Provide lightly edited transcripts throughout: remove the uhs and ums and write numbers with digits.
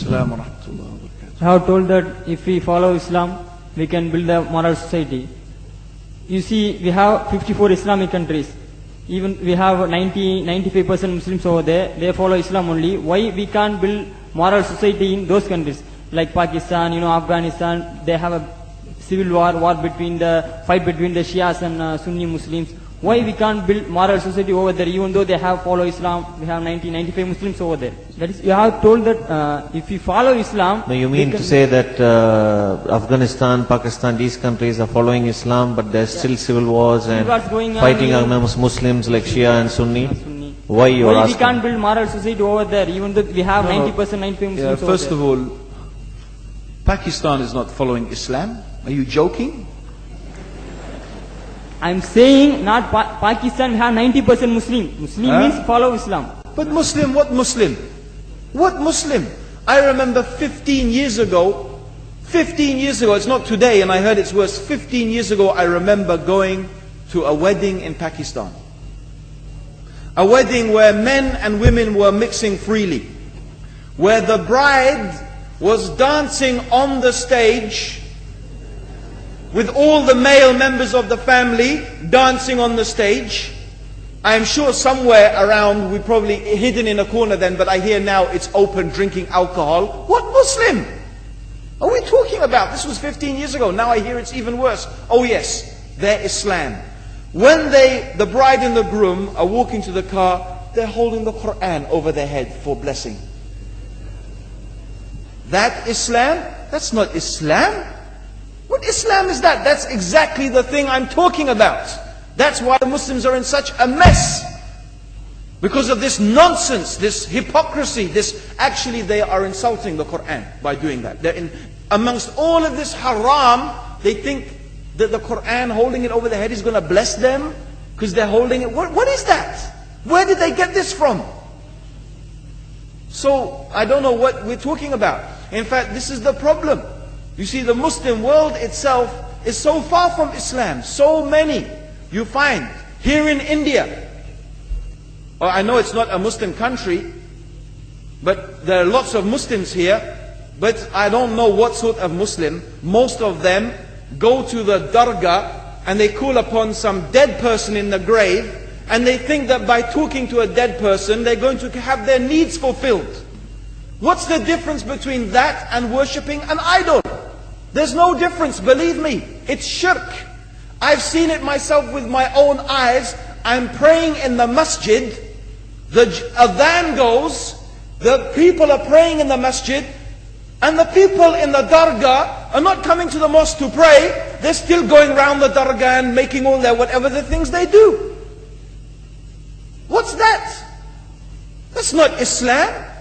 Assalamu alaikum wa barakatuh. I have told that if we follow Islam, we can build a moral society. You see, we have 54 Islamic countries. Even we have 95% Muslims over there. They follow Islam only. Why we can't build moral society in those countries? Like Pakistan, Afghanistan, they have a civil war between the fight between the Shias and Sunni Muslims. Why we can't build moral society over there, even though they have follow Islam? We have 95 Muslims over there. That is, you have told that if we follow Islam. No, you mean to say that Afghanistan, Pakistan, these countries are following Islam, but there's still civil wars and fighting amongst Muslims like Shia and Sunni? Why you are asking? We can't build moral society over there, even though we have 90%, 95 Muslims over there. First of all, Pakistan is not following Islam. Are you joking? I'm saying not Pakistan have 90% Muslim. Muslim means follow Islam. But Muslim, what Muslim? What Muslim? I remember 15 years ago, it's not today and I heard it's worse. 15 years ago I remember going to a wedding in Pakistan. A wedding where men and women were mixing freely. Where the bride was dancing on the stage with all the male members of the family dancing on the stage. I am sure somewhere around, we probably hidden in a corner then, but I hear now it's open drinking alcohol. What Muslim are we talking about? This was 15 years ago. Now I hear it's even worse. Oh yes, they're Islam. When the bride and the groom are walking to the car, they're holding the Quran over their head for blessing. That Islam? That's not Islam. What Islam is that? That's exactly the thing I'm talking about. That's why the Muslims are in such a mess. Because of this nonsense, this hypocrisy, actually they are insulting the Quran by doing that. Amongst all of this haram, they think that the Quran, holding it over their head, is going to bless them because they're holding it. What is that? Where did they get this from? So, I don't know what we're talking about. In fact, this is the problem. You see, the Muslim world itself is so far from Islam. So many you find here in India. I know it's not a Muslim country, but there are lots of Muslims here. But I don't know what sort of Muslim. Most of them go to the dargah and they call upon some dead person in the grave, and they think that by talking to a dead person they're going to have their needs fulfilled. What's the difference between that and worshipping an idol? There's no difference, believe me. It's shirk. I've seen it myself with my own eyes. I'm praying in the masjid. The adhan goes. The people are praying in the masjid. And the people in the dargah are not coming to the mosque to pray. They're still going around the dargah and making all their whatever the things they do. What's that? That's not Islam.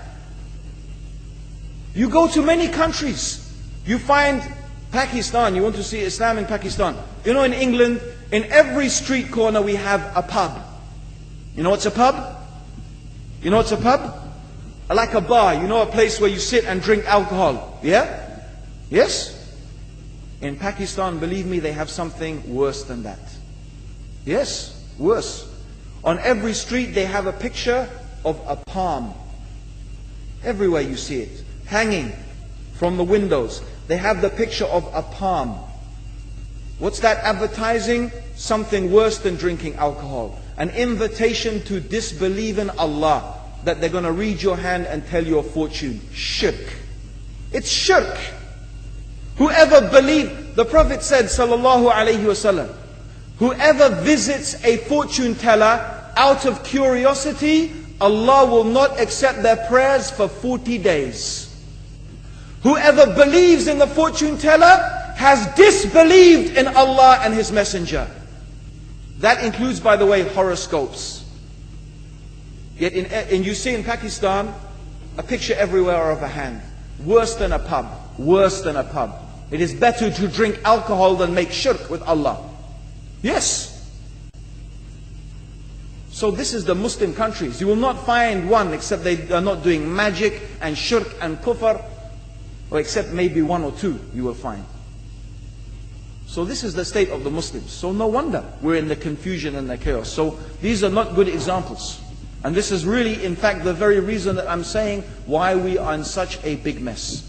You go to many countries. You find Pakistan, you want to see Islam in Pakistan. You know, in England, in every street corner we have a pub. You know what's a pub? You know what's a pub? Like a bar, you know, a place where you sit and drink alcohol. Yeah? Yes? In Pakistan, believe me, they have something worse than that. Yes, worse. On every street they have a picture of a palm. Everywhere you see it, hanging from the windows. They have the picture of a palm. What's that advertising? Something worse than drinking alcohol. An invitation to disbelieve in Allah. That they're going to read your hand and tell your fortune. Shirk. It's shirk. Whoever believes, the Prophet said, sallallahu alaihi wasallam, whoever visits a fortune teller out of curiosity, Allah will not accept their prayers for 40 days. Whoever believes in the fortune teller has disbelieved in Allah and His Messenger. That includes, by the way, horoscopes. Yet and you see in Pakistan, a picture everywhere of a hand. Worse than a pub. Worse than a pub. It is better to drink alcohol than make shirk with Allah. Yes. So this is the Muslim countries. You will not find one except they are not doing magic and shirk and kufr. Or except maybe one or two you will find. So this is the state of the Muslims. So no wonder we're in the confusion and the chaos. So these are not good examples. And this is really, in fact, the very reason that I'm saying why we are in such a big mess.